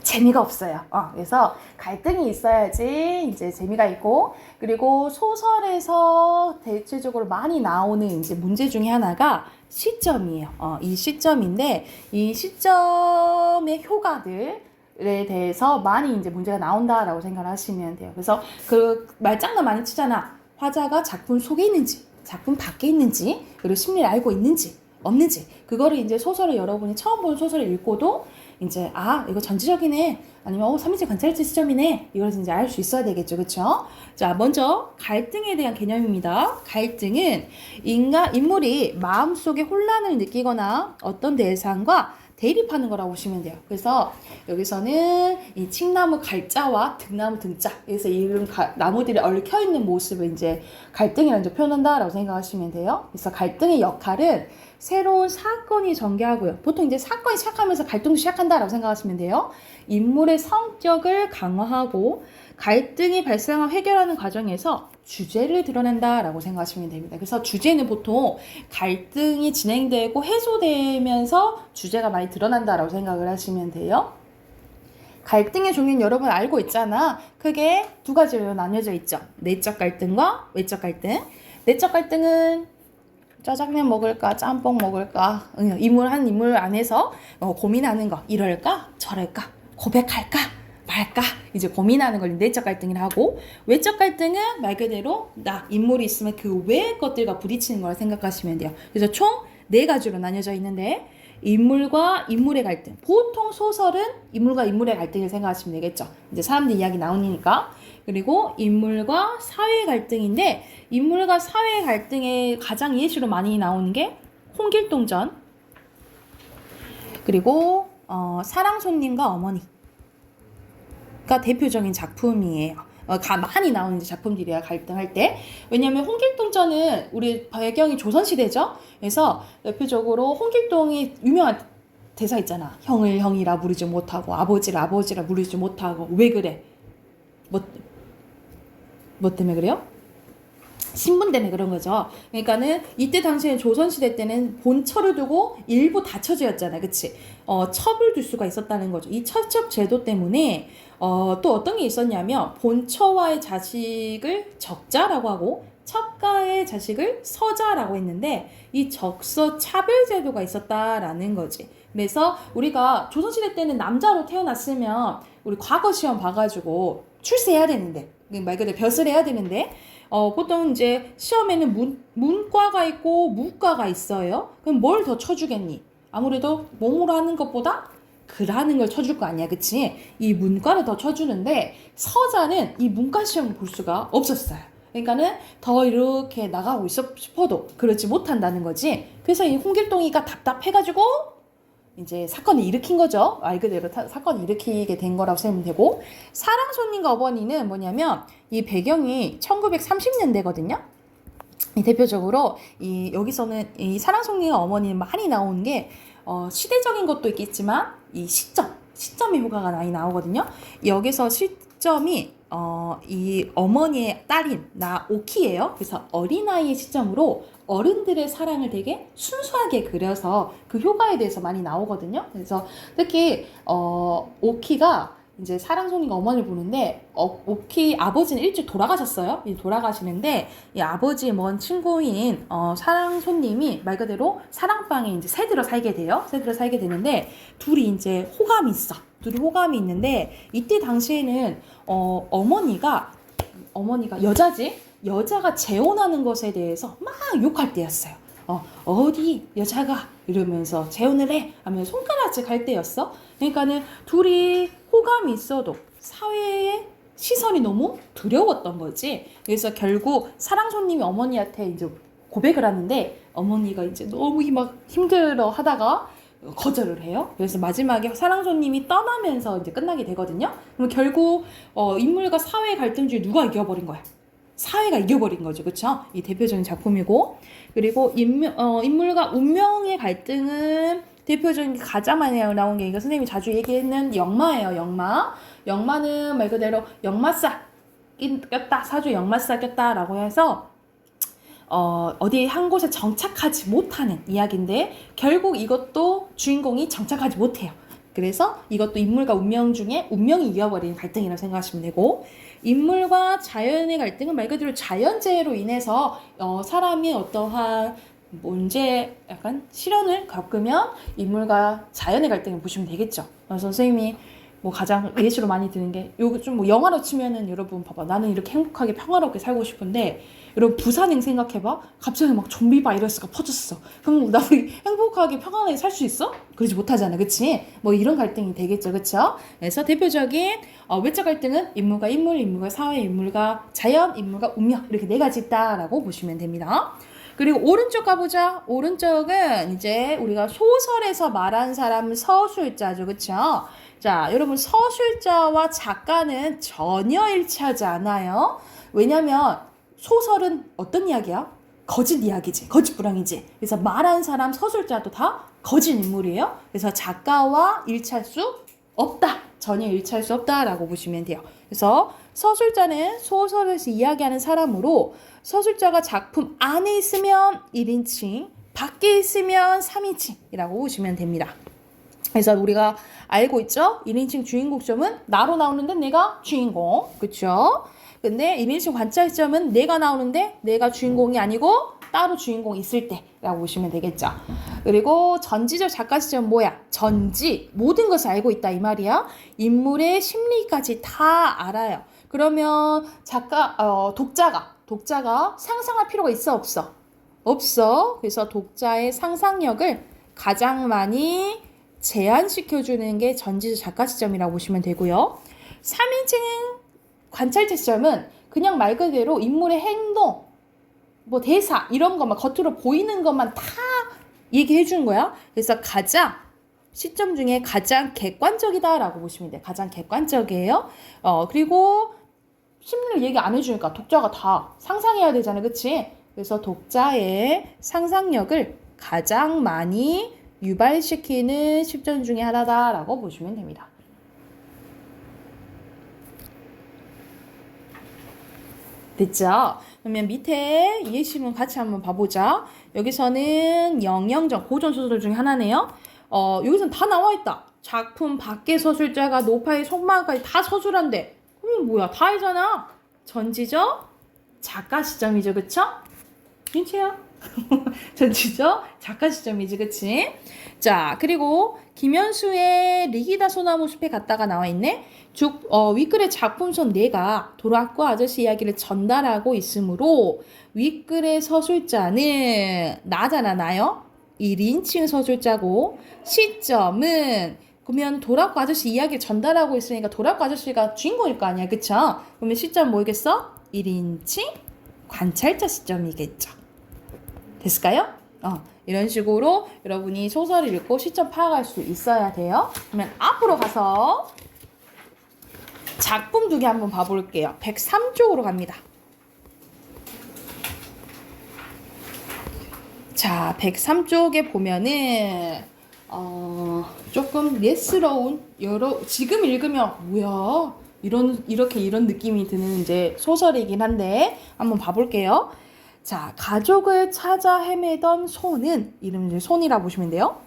재미가 없어요. 그래서 갈등이 있어야지 이제 재미가 있고, 그리고 소설에서 대체적으로 많이 나오는 이제 문제 중에 하나가 시점이에요. 이 시점인데 이 시점의 효과들에 대해서 많이 이제 문제가 나온다라고 생각을 하시면 돼요. 그래서 그 말장난 많이 치잖아. 화자가 작품 속에 있는지, 작품 밖에 있는지, 그리고 심리를 알고 있는지, 없는지, 그거를 이제 소설을 여러분이 처음 본 소설을 읽고도 이제 이거 전지적이네, 아니면 삼인칭 관찰지 시점이네, 이걸 이제 알 수 있어야 되겠죠. 그쵸? 자, 먼저 갈등에 대한 개념입니다. 갈등은 인물이 마음속에 혼란을 느끼거나 어떤 대상과 대립하는 거라고 보시면 돼요. 그래서 여기서는 이 칡나무 갈자와 등나무 등자, 그래서 이런 나무들이 얽혀 있는 모습을 이제 갈등이라고 이제 표현한다라고 생각하시면 돼요. 그래서 갈등의 역할은 새로운 사건이 전개하고요. 보통 이제 사건이 시작하면서 갈등도 시작한다라고 생각하시면 돼요. 인물의 성격을 강화하고 갈등이 발생한 해결하는 과정에서 주제를 드러낸다라고 생각하시면 됩니다. 그래서 주제는 보통 갈등이 진행되고 해소되면서 주제가 많이 드러난다라고 생각을 하시면 돼요. 갈등의 종류는 여러분 알고 있잖아. 크게 두 가지로 나뉘어져 있죠. 내적 갈등과 외적 갈등. 내적 갈등은 짜장면 먹을까, 짬뽕 먹을까, 한 인물 안에서 고민하는 거, 이럴까, 저럴까, 고백할까, 말까, 이제 고민하는 걸 내적 갈등이라 하고, 외적 갈등은 말 그대로 인물이 있으면 그 외의 것들과 부딪히는 걸 생각하시면 돼요. 그래서 총 4가지로 나뉘어져 있는데, 인물과 인물의 갈등. 보통 소설은 인물과 인물의 갈등을 생각하시면 되겠죠. 이제 사람들 이야기 나오니까. 그리고 인물과 사회의 갈등인데 인물과 사회의 갈등에 가장 예시로 많이 나오는 게 홍길동전. 그리고 사랑손님과 어머니가 대표적인 작품이에요. 많이 나오는 작품들이야 갈등할 때. 왜냐하면 홍길동전은 우리 배경이 조선시대죠. 그래서 대표적으로 홍길동이 유명한 대사 있잖아. 형을 형이라 부르지 못하고 아버지를 아버지라 부르지 못하고 왜 그래? 뭐 때문에 그래요? 신분 때문에 그런 거죠. 그러니까는 이때 당시에 조선시대 때는 본처를 두고 일부 다처제였잖아. 그치? 첩을 둘 수가 있었다는 거죠. 이 처첩 제도 때문에 또 어떤 게 있었냐면 본처와의 자식을 적자라고 하고 첩가의 자식을 서자라고 했는데 이 적서 차별 제도가 있었다라는 거지. 그래서 우리가 조선시대 때는 남자로 태어났으면 우리 과거 시험 봐가지고 출세해야 되는데 말 그대로 벼슬 해야 되는데 보통 이제 시험에는 문과가 있고 무과가 있어요. 그럼 뭘 더 쳐주겠니? 아무래도 몸으로 하는 것보다 글하는 걸 쳐줄 거 아니야, 그치? 이 문과를 더 쳐주는데 서자는 이 문과 시험을 볼 수가 없었어요. 그러니까는 더 이렇게 나가고 싶어도 그렇지 못한다는 거지. 그래서 이 홍길동이가 답답해가지고 이제 사건을 일으킨 거죠. 말 그대로 사건을 일으키게 된 거라고 생각하면 되고 사랑손님과 어머니는 뭐냐면 이 배경이 1930년대거든요. 이 대표적으로 여기서는 이 사랑손님과 어머니는 많이 나오는 게 시대적인 것도 있겠지만 이 시점의 효과가 많이 나오거든요. 여기서 시점이 이 어머니의 딸인 오키예요. 그래서 어린아이의 시점으로 어른들의 사랑을 되게 순수하게 그려서 그 효과에 대해서 많이 나오거든요. 그래서 특히 오키가 이제 사랑손님과 어머니를 보는데 오키 아버지는 일찍 돌아가셨어요. 돌아가시는데 이 아버지의 먼 친구인 사랑손님이 말 그대로 사랑방에 이제 새들어 살게 돼요. 새들어 살게 되는데 둘이 이제 호감이 있어. 둘이 호감이 있는데 이때 당시에는 어머니가 여자가 재혼하는 것에 대해서 막 욕할 때였어요. 어디 여자가 이러면서 재혼을 해 하면 손가락질 할 때였어. 그러니까는 둘이 호감이 있어도 사회의 시선이 너무 두려웠던 거지. 그래서 결국 사랑손님이 어머니한테 이제 고백을 하는데 어머니가 이제 너무 막 힘들어 하다가 거절을 해요. 그래서 마지막에 사랑손님이 떠나면서 이제 끝나게 되거든요. 그럼 결국 인물과 사회의 갈등 중에 누가 이겨버린 거야? 사회가 이겨버린 거죠. 그쵸? 이 대표적인 작품이고 그리고 인물과 운명의 갈등은 대표적인 가장 많이 나온 게 이거 선생님이 자주 얘기했는 역마예요. 역마는 말 그대로 역마싸 꼈다. 사주 역마싸 꼈다라고 해서 어디 한 곳에 정착하지 못하는 이야기인데 결국 이것도 주인공이 정착하지 못해요. 그래서 이것도 인물과 운명 중에 운명이 이어버리는 갈등이라고 생각하시면 되고 인물과 자연의 갈등은 말 그대로 자연재해로 인해서 사람이 어떠한 문제 약간 실현을 겪으면 인물과 자연의 갈등을 보시면 되겠죠. 선생님이 뭐 가장 예시로 많이 드는 게 요거 좀 뭐 영화로 치면은 여러분 봐봐 나는 이렇게 행복하게 평화롭게 살고 싶은데 여러분 부산행 생각해봐 갑자기 막 좀비 바이러스가 퍼졌어 그럼 우리 행복하게 평안하게 살 수 있어? 그러지 못하잖아 그치? 뭐 이런 갈등이 되겠죠 그쵸? 그래서 대표적인 외적 갈등은 인물과 인물과 사회 인물과 자연 인물과 운명 이렇게 네 가지 있다라고 보시면 됩니다. 그리고 오른쪽 가보자. 오른쪽은 이제 우리가 소설에서 말한 사람은 서술자죠 그쵸? 자, 여러분 서술자와 작가는 전혀 일치하지 않아요. 왜냐면 소설은 어떤 이야기야? 거짓 이야기지. 거짓부랑이지. 그래서 말한 사람 서술자도 다 거짓 인물이에요. 그래서 작가와 일치할 수 없다. 전혀 일치할 수 없다라고 보시면 돼요. 그래서 서술자는 소설에서 이야기하는 사람으로 서술자가 작품 안에 있으면 1인칭, 밖에 있으면 3인칭이라고 보시면 됩니다. 그래서 우리가 알고 있죠? 1인칭 주인공점은 나로 나오는데 내가 주인공. 그쵸? 근데 1인칭 관찰점은 내가 나오는데 내가 주인공이 아니고 따로 주인공이 있을 때라고 보시면 되겠죠. 그리고 전지적 작가 시점은 뭐야? 전지, 모든 것을 알고 있다 이 말이야. 인물의 심리까지 다 알아요. 그러면 독자가 상상할 필요가 있어 없어? 없어. 그래서 독자의 상상력을 가장 많이 제한시켜주는 게 전지적 작가 시점이라고 보시면 되고요. 3인칭 관찰자 시점은 그냥 말 그대로 인물의 행동, 뭐 대사 이런 것만 겉으로 보이는 것만 다 얘기해 주는 거야. 그래서 가장 시점 중에 가장 객관적이다라고 보시면 돼요. 가장 객관적이에요. 그리고 심리를 얘기 안 해주니까 독자가 다 상상해야 되잖아요. 그치? 그래서 독자의 상상력을 가장 많이 유발시키는 시점 중에 하나다라고 보시면 됩니다. 됐죠? 그러면 밑에 예시문 같이 한번 봐보자. 여기서는 영영전 고전 소설 중에 하나네요. 여기서는 다 나와 있다. 작품 밖의 서술자가 노파의 속마음까지 다 서술한대. 그럼 뭐야? 다 알잖아. 전지적 작가 시점이죠, 그쵸? 윤채야. 전지적 작가 시점이지, 그치? 자, 그리고 김현수의 리기다 소나무 숲에 갔다가 나와 있네. 윗글의 작품선 내가 도락과 아저씨 이야기를 전달하고 있으므로 윗글의 서술자는 나잖아, 나요? 1인칭 서술자고 시점은 그러면 도락과 아저씨 이야기를 전달하고 있으니까 도락과 아저씨가 주인공일 거 아니야, 그쵸? 그러면 시점 뭐겠어? 1인칭 관찰자 시점이겠죠. 됐을까요? 이런 식으로 여러분이 소설을 읽고 시점 파악할 수 있어야 돼요. 그러면 앞으로 가서 작품 2개 한번 봐볼게요. 103쪽으로 갑니다. 자, 103쪽에 보면은 조금 예스러운 지금 읽으면 뭐야 이런 느낌이 드는 이제 소설이긴 한데 한번 봐볼게요. 자, 가족을 찾아 헤매던 소는 이름 손이라 보시면 돼요.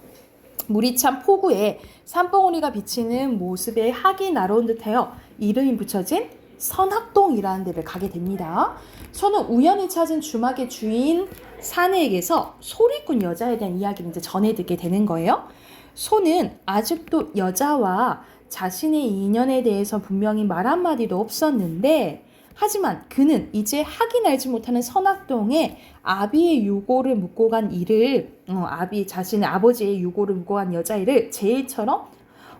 물이 찬 폭우에 산봉우리가 비치는 모습에 학이 날아온 듯하여 이름이 붙여진 선학동이라는 데를 가게 됩니다. 소는 우연히 찾은 주막의 주인 사내에게서 소리꾼 여자에 대한 이야기를 이제 전해 듣게 되는 거예요. 소는 아직도 여자와 자신의 인연에 대해서 분명히 말 한마디도 없었는데 하지만 그는 이제 학이 알지 못하는 선학동에 아비의 유고를 묻고 간 일을 자신의 아버지의 유고를 묻고 간 여자애를 제일처럼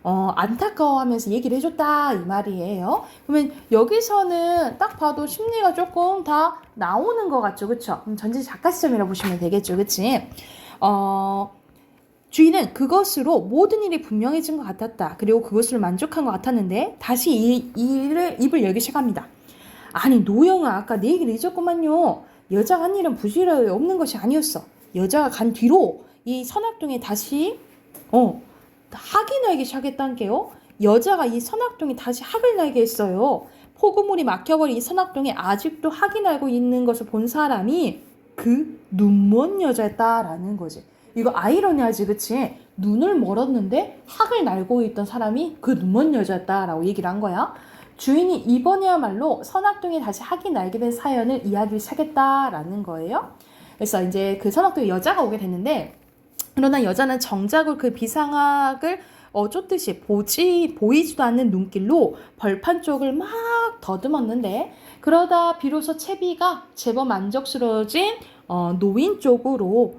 안타까워하면서 얘기를 해줬다 이 말이에요. 그러면 여기서는 딱 봐도 심리가 조금 다 나오는 것 같죠, 그쵸? 전지 작가 시점이라고 보시면 되겠죠, 그치? 주인은 그것으로 모든 일이 분명해진 것 같았다. 그리고 그것을 만족한 것 같았는데 다시 입을 열기 시작합니다. 아니 노영아, 아까 내 얘기를 잊었구만요. 여자가 한 일은 부실함이 없는 것이 아니었어. 여자가 간 뒤로 이 선악동에 다시 학이 나기 시작했다는 게요. 여자가 이 선악동에 다시 학을 나게 했어요. 폭우물이 막혀버린 이 선악동에 아직도 학이 나고 있는 것을 본 사람이 그 눈먼 여자였다라는 거지. 이거 아이러니하지, 그치? 눈을 멀었는데 학을 날고 있던 사람이 그 눈먼 여자였다라고 얘기를 한 거야. 주인이 이번에야말로 선악동에 다시 학이 날게 된 사연을 이야기를 시작했다라는 거예요. 그래서 이제 그 선악동에 여자가 오게 됐는데, 그러나 여자는 정작을 그 비상학을 쫓듯이 보이지도 않는 눈길로 벌판 쪽을 막 더듬었는데, 그러다 비로소 채비가 제법 만족스러워진 노인 쪽으로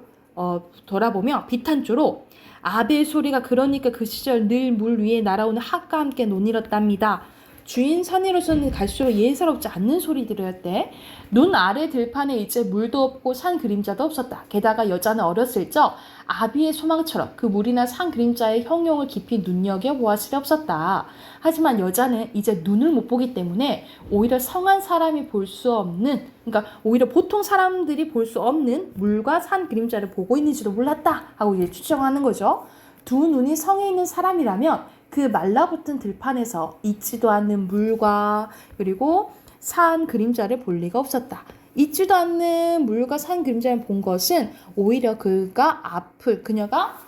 돌아보며 비탄조로 아베의 소리가 그러니까 그 시절 늘 물 위에 날아오는 학과 함께 논일었답니다. 주인 사내로서는 갈수록 예사롭지 않는 소리들이었대. 눈 아래 들판에 이제 물도 없고 산 그림자도 없었다. 게다가 여자는 어렸을 적 아비의 소망처럼 그 물이나 산 그림자의 형용을 깊이 눈여겨보았을 리 없었다. 하지만 여자는 이제 눈을 못 보기 때문에 오히려 성한 사람이 볼 수 없는, 그러니까 오히려 보통 사람들이 볼 수 없는 물과 산 그림자를 보고 있는지도 몰랐다 하고 이제 추정하는 거죠. 두 눈이 성에 있는 사람이라면 그 말라붙은 들판에서 있지도 않는 물과 그리고 산 그림자를 볼 리가 없었다. 있지도 않는 물과 산 그림자를 본 것은 오히려 그녀가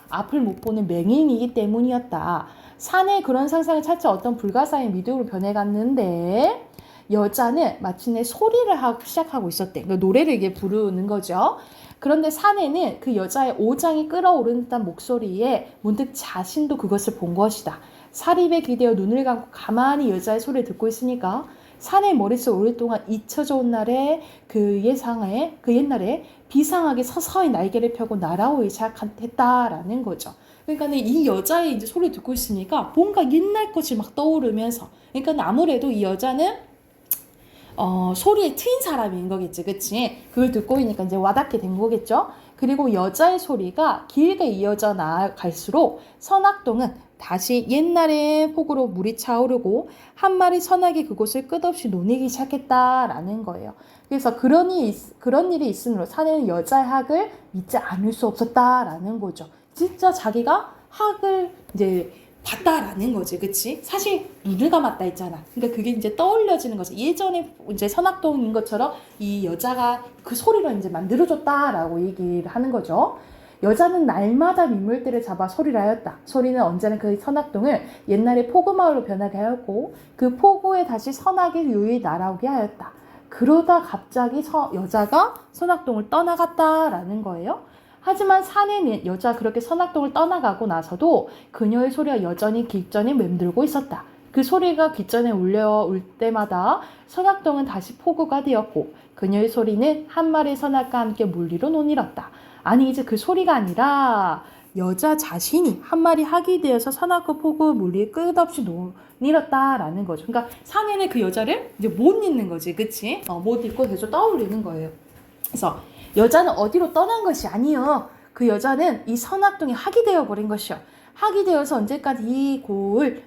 앞을 못 보는 맹인이기 때문이었다. 산에 그런 상상을 차차 어떤 불가사의 믿음으로 변해갔는데 여자는 마침내 소리를 시작하고 있었대. 그러니까 노래를 이게 부르는 거죠. 그런데 산에는 그 여자의 오장이 끓어오르는 듯한 목소리에 문득 자신도 그것을 본 것이다. 사립에 기대어 눈을 감고 가만히 여자의 소리를 듣고 있으니까 산의 머릿속 오랫동안 잊혀져 온 날에 그 옛날에 비상하게 서서히 날개를 펴고 날아오기 시작했다라는 거죠. 그러니까 이 여자의 이제 소리를 듣고 있으니까 뭔가 옛날 것이 막 떠오르면서, 그러니까 아무래도 이 여자는 소리에 트인 사람인 거겠지, 그치? 그걸 듣고 있으니까 이제 와닿게 된 거겠죠? 그리고 여자의 소리가 길게 이어져 나아갈수록 선악동은 다시 옛날의 폭우로 물이 차오르고 한 마리 선악이 그곳을 끝없이 노리기 시작했다라는 거예요. 그래서 그런 일이 있으므로 사내는 여자의 학을 믿지 않을 수 없었다라는 거죠. 진짜 자기가 학을 이제 봤다라는 거지, 그치? 사실 눈을 감았다 했잖아. 그러니까 그게 이제 떠올려지는 거지. 예전에 이제 선악동인 것처럼 이 여자가 그 소리로 이제 만들어줬다라고 얘기를 하는 거죠. 여자는 날마다 민물대를 잡아 소리를 하였다. 소리는 언제나 그 선악동을 옛날에 포구마을로 변하게 하였고 그 포구에 다시 선악이 유유히 날아오게 하였다. 그러다 갑자기 여자가 선악동을 떠나갔다라는 거예요. 하지만 사내는 여자 그렇게 선악동을 떠나가고 나서도 그녀의 소리가 여전히 귓전에 맴돌고 있었다. 그 소리가 귓전에 울려올 때마다 선악동은 다시 포구가 되었고 그녀의 소리는 한 마리의 선악과 함께 물리로 논일었다. 아니 이제 그 소리가 아니라 여자 자신이 한 마리 학이 되어서 선악과 포구 물리에 끝없이 논일었다라는 거죠. 그러니까 사내는 그 여자를 이제 못 잊는 거지, 그치? 못 잊고 계속 떠올리는 거예요. 그래서 여자는 어디로 떠난 것이 아니요. 그 여자는 이 선악동에 학이 되어버린 것이요. 학이 되어서 언제까지 이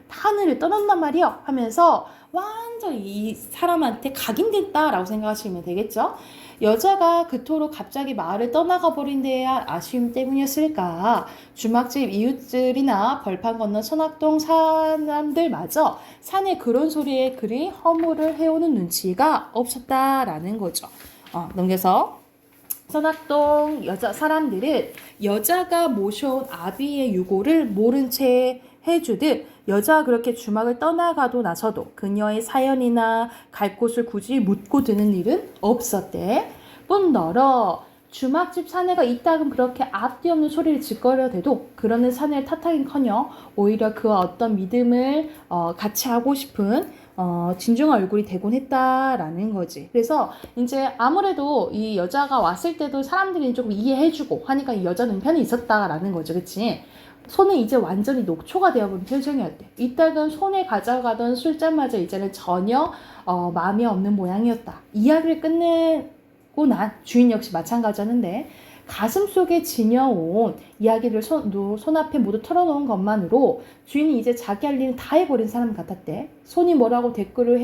하늘을 떠난단 말이요. 하면서 완전히 이 사람한테 각인됐다라고 생각하시면 되겠죠. 여자가 그토록 갑자기 마을을 떠나가 버린 데에 아쉬움 때문이었을까. 주막집 이웃들이나 벌판 건넌 선악동 사람들마저 산의 그런 소리에 그리 허물을 해오는 눈치가 없었다라는 거죠. 넘겨서 선악동 사람들은 여자가 모셔온 아비의 유고를 모른 채 해주듯 여자가 그렇게 주막을 떠나가도 나서도 그녀의 사연이나 갈 곳을 굳이 묻고 드는 일은 없었대. 뿐더러 주막집 사내가 이따금 그렇게 앞뒤 없는 소리를 짓거려대도 그러는 사내를 탓하긴커녕 오히려 그와 어떤 믿음을 같이 하고 싶은 진중한 얼굴이 되곤 했다라는 거지. 그래서 이제 아무래도 이 여자가 왔을 때도 사람들이 조금 이해해주고 하니까 이 여자는 편이 있었다라는 거죠, 그치? 손은 이제 완전히 녹초가 되어버린 표정이었대. 이따금 손에 가져가던 술잔마저 이제는 전혀 마음이 없는 모양이었다. 이야기를 끝내고 난 주인 역시 마찬가지였는데 가슴속에 지녀온 이야기를 손 앞에 모두 털어놓은 것만으로 주인이 이제 자기 할 일은 다 해버린 사람 같았대. 손이 뭐라고 댓글을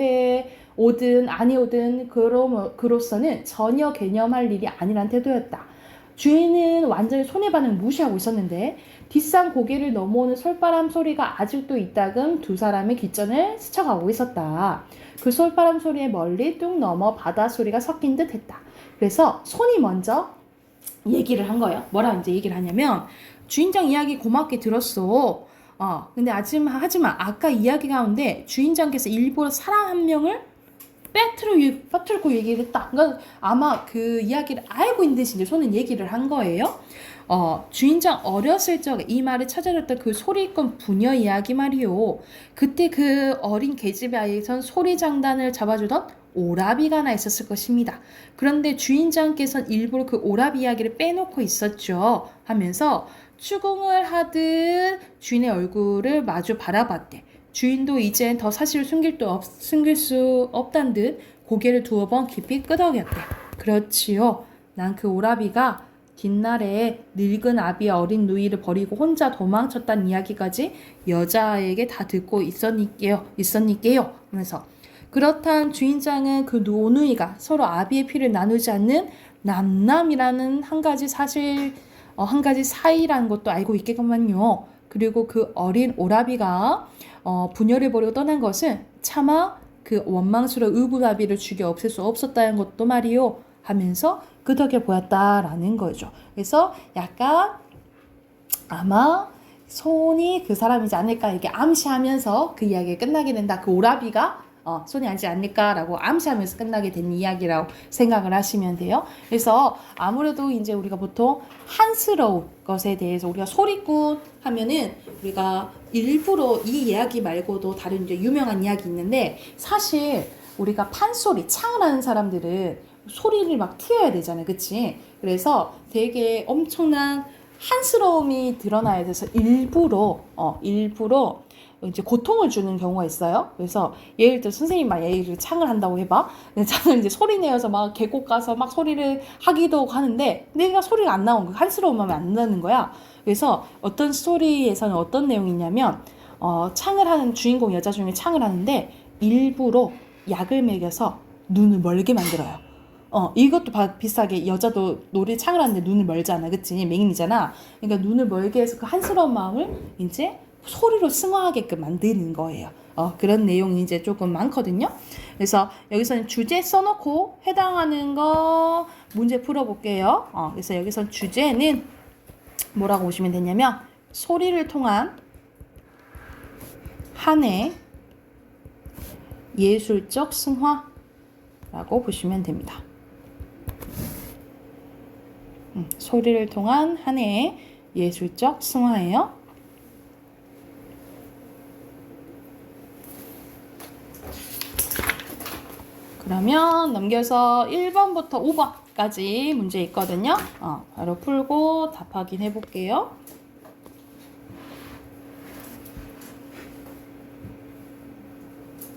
해오든 안 해오든 그로서는 전혀 개념할 일이 아니란 태도였다. 주인은 완전히 손해반응을 무시하고 있었는데 뒷산 고개를 넘어오는 솔바람 소리가 아직도 이따금 두 사람의 귓전을 스쳐가고 있었다. 그 솔바람 소리에 멀리 뚝 넘어 바다 소리가 섞인 듯 했다. 그래서 손이 먼저 얘기를 한 거예요. 뭐라 이제 얘기를 하냐면 주인장 이야기 고맙게 들었어. 근데 하지만 아까 이야기 가운데 주인장께서 일부러 사람 한 명을 빠뜨리고 얘기를 했다. 그러니까 아마 그 이야기를 알고 있는 듯이 이제 손은 얘기를 한 거예요. 주인장 어렸을 적에 이 말을 찾아줬던 그 소리꾼 부녀 이야기 말이요. 그때 그 어린 계집의 아이에선 소리 장단을 잡아주던 오라비가 하나 있었을 것입니다. 그런데 주인장께서는 일부러 그 오라비 이야기를 빼놓고 있었죠. 하면서 추궁을 하듯 주인의 얼굴을 마주 바라봤대. 주인도 이젠 더 사실을 숨길 수 없단 듯 고개를 두어 번 깊이 끄덕였대. 그렇지요. 난 그 오라비가 뒷날에 늙은 아비의 어린 누이를 버리고 혼자 도망쳤다는 이야기까지 여자에게 다 듣고 있었니께요. 하면서 그렇단 주인장은 그 노누이가 서로 아비의 피를 나누지 않는 남남이라는 한 가지 사이라는 것도 알고 있겠구만요. 그리고 그 어린 오라비가 부녀를 버리고 떠난 것은 차마 그 원망스러운 의붓아비를 죽여 없앨 수 없었다는 것도 말이요. 하면서 끄덕여 보였다라는 거죠. 그래서 약간 아마 손이 그 사람이지 않을까 이렇게 암시하면서 그 이야기가 끝나게 된다. 그 오라비가 손이 아니지 않을까라고 암시하면서 끝나게 된 이야기라고 생각을 하시면 돼요. 그래서 아무래도 이제 우리가 보통 한스러운 것에 대해서 우리가 소리꾼 하면은 우리가 일부러 이 이야기 말고도 다른 이제 유명한 이야기 있는데 사실 우리가 판소리, 창을 하는 사람들은 소리를 막 튀어야 되잖아요. 그치? 그래서 되게 엄청난 한스러움이 드러나야 돼서 일부러 이제 고통을 주는 경우가 있어요. 그래서 예를 들어 선생님 막 예를 들어 창을 한다고 해봐. 창을 이제 소리 내어서 막 계곡 가서 막 소리를 하기도 하는데 내가 소리가 안 나오는 거야. 한스러움하면 안 나는 거야. 그래서 어떤 스토리에서는 어떤 내용이 있냐면 창을 하는 주인공 여자 중에 창을 하는데 일부러 약을 먹여서 눈을 멀게 만들어요. 이것도 비슷하게 여자도 놀이 창을 하는데 눈을 멀잖아. 그치? 맹인이잖아. 그러니까 눈을 멀게 해서 그 한스러운 마음을 이제 소리로 승화하게끔 만드는 거예요. 그런 내용이 이제 조금 많거든요. 그래서 여기서는 주제 써놓고 해당하는 거 문제 풀어볼게요. 그래서 여기서 주제는 뭐라고 보시면 되냐면 소리를 통한 한해 예술적 승화라고 보시면 됩니다. 소리를 통한 한 해의 예술적 승화예요. 그러면 넘겨서 1번부터 5번까지 문제 있거든요. 바로 풀고 답 확인해 볼게요.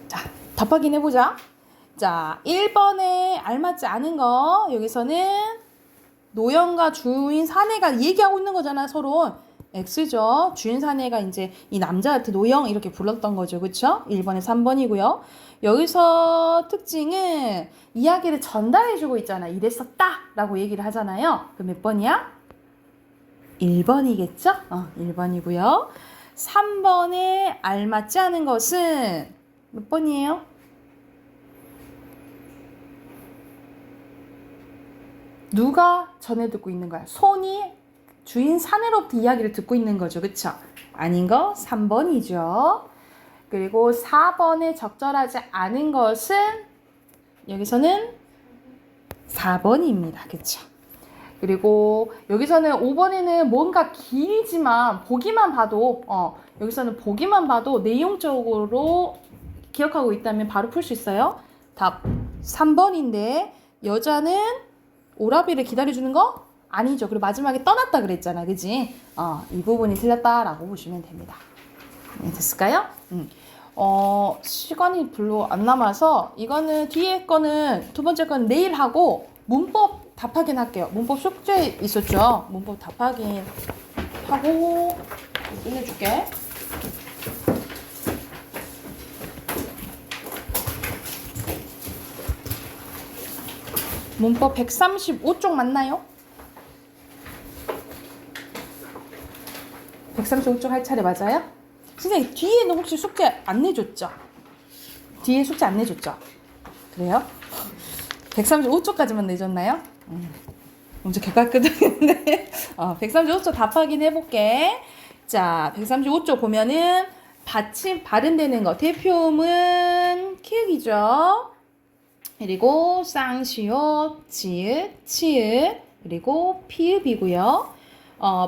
자, 답 확인해 보자. 자, 1번에 알맞지 않은 거 여기서는 노영과 주인 사내가 얘기하고 있는 거잖아, 서로. X죠. 주인 사내가 이제 이 남자한테 노영 이렇게 불렀던 거죠. 그쵸? 1번에 3번이고요. 여기서 특징은 이야기를 전달해주고 있잖아. 이랬었다 라고 얘기를 하잖아요. 그럼 몇 번이야? 1번이겠죠? 1번이고요. 3번에 알맞지 않은 것은 몇 번이에요? 누가 전해 듣고 있는 거야? 손이 주인 사내로부터 이야기를 듣고 있는 거죠. 그쵸? 아닌 거 3번이죠. 그리고 4번에 적절하지 않은 것은 여기서는 4번입니다. 그쵸? 그리고 여기서는 5번에는 뭔가 길지만 보기만 봐도 여기서는 보기만 봐도 내용적으로 기억하고 있다면 바로 풀 수 있어요. 답 3번인데 여자는 오라비를 기다려주는 거? 아니죠. 그리고 마지막에 떠났다 그랬잖아. 그지? 이 부분이 틀렸다라고 보시면 됩니다. 됐을까요? 시간이 별로 안 남아서 이거는 뒤에 거는 두 번째 거는 내일 하고 문법 답 확인할게요. 문법 숙제 있었죠? 문법 답 확인하고 끝내줄게. 문법 135쪽 맞나요? 135쪽 할 차례 맞아요? 선생님 뒤에는 혹시 숙제 안 내줬죠? 뒤에 숙제 안 내줬죠? 그래요? 135쪽까지만 내줬나요? 엄청 객관적인데 135쪽 답 확인해볼게. 자, 135쪽 보면은 받침 발음되는 거 대표음은 키읔이죠. 그리고 쌍시옷, 지읒, 치읒, 그리고 피읍이고요.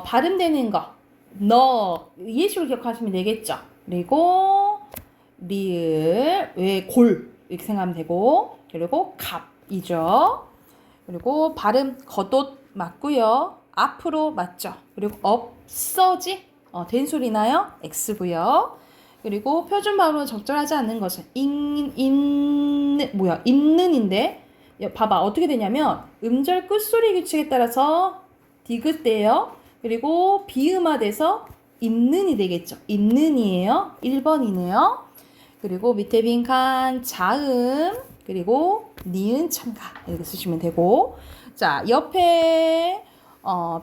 발음되는 거 너 예시로 기억하시면 되겠죠. 그리고 리을 왜 골 이렇게 생각하면 되고 그리고 갑이죠. 그리고 발음 겉옷 맞고요. 앞으로 맞죠. 그리고 없어지 된 소리 나요. X고요. 그리고 표준 발음은 적절하지 않는 것은 있는인데 봐봐 어떻게 되냐면 음절 끝소리 규칙에 따라서 디귿돼요. 그리고 비음화돼서 있는이 되겠죠. 있는이에요. 1번이네요. 그리고 밑에 빈칸 자음 그리고 니은 첨가 이렇게 쓰시면 되고 자 옆에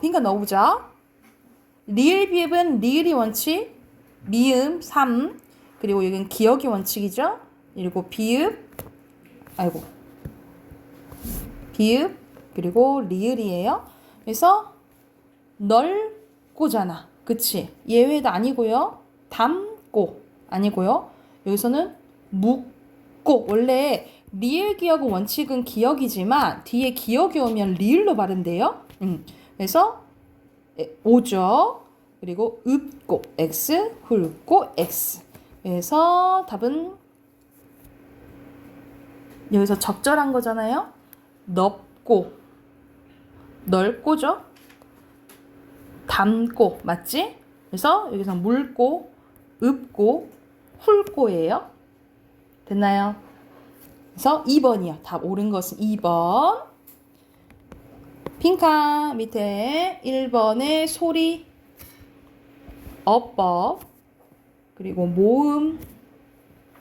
빈칸 넣어보자. 리을 비읍은 리을이 원칙 미음 3 그리고 여기는 기억이 원칙이죠. 그리고 비읍 그리고 리을이에요. 그래서 넓고잖아. 그치? 예외도 아니고요. 담고 아니고요. 여기서는 묵고 원래 리을 기억은 원칙은 기억이지만 뒤에 기억이 오면 리을로 발음돼요. 그래서 오죠. 그리고 읍고 X 훑고 X. 그래서 답은 여기서 적절한 거잖아요. 넓고, 넓고죠. 담고, 맞지? 그래서 여기서 묽고, 읍고, 훑고예요. 됐나요? 그래서 2번이요. 답 옳은 것은 2번. 핑카 밑에 1번의 소리, 어법, 그리고 모음,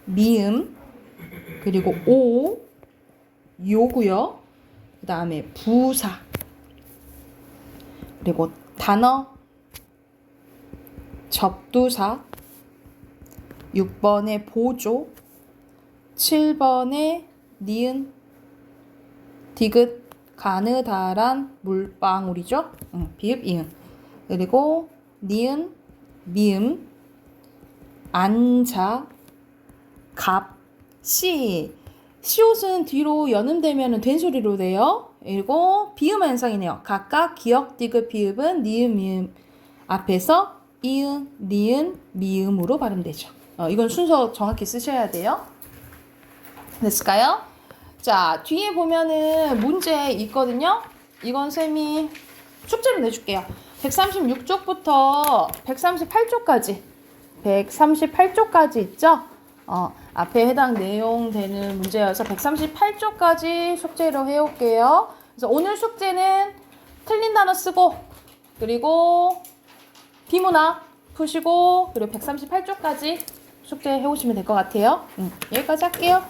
미음, 그리고 오, 요고요. 그 다음에 부사, 그리고 단어, 접두사, 6번의 보조, 7번의 니은, 디귿, 가느다란 물방울이죠. 비읍, 이응. 그리고 니은, 미음, 안자, 갑, 시. 시옷은 뒤로 연음되면 된소리로 돼요. 그리고 비음 현상이네요. 각각 기역, 디귿, 비읍은 니은, 미음 앞에서 이응, 니은, 미음으로 발음되죠. 이건 순서 정확히 쓰셔야 돼요. 됐을까요? 자, 뒤에 보면은 문제 있거든요. 이건 쌤이 숙제로 내줄게요. 136쪽부터 138쪽까지 138쪽까지 있죠? 앞에 해당 내용 되는 문제여서 138쪽까지 숙제로 해올게요. 그래서 오늘 숙제는 틀린 단어 쓰고, 그리고 비문학 푸시고, 그리고 138쪽까지 숙제 해오시면 될 것 같아요. 여기까지 할게요.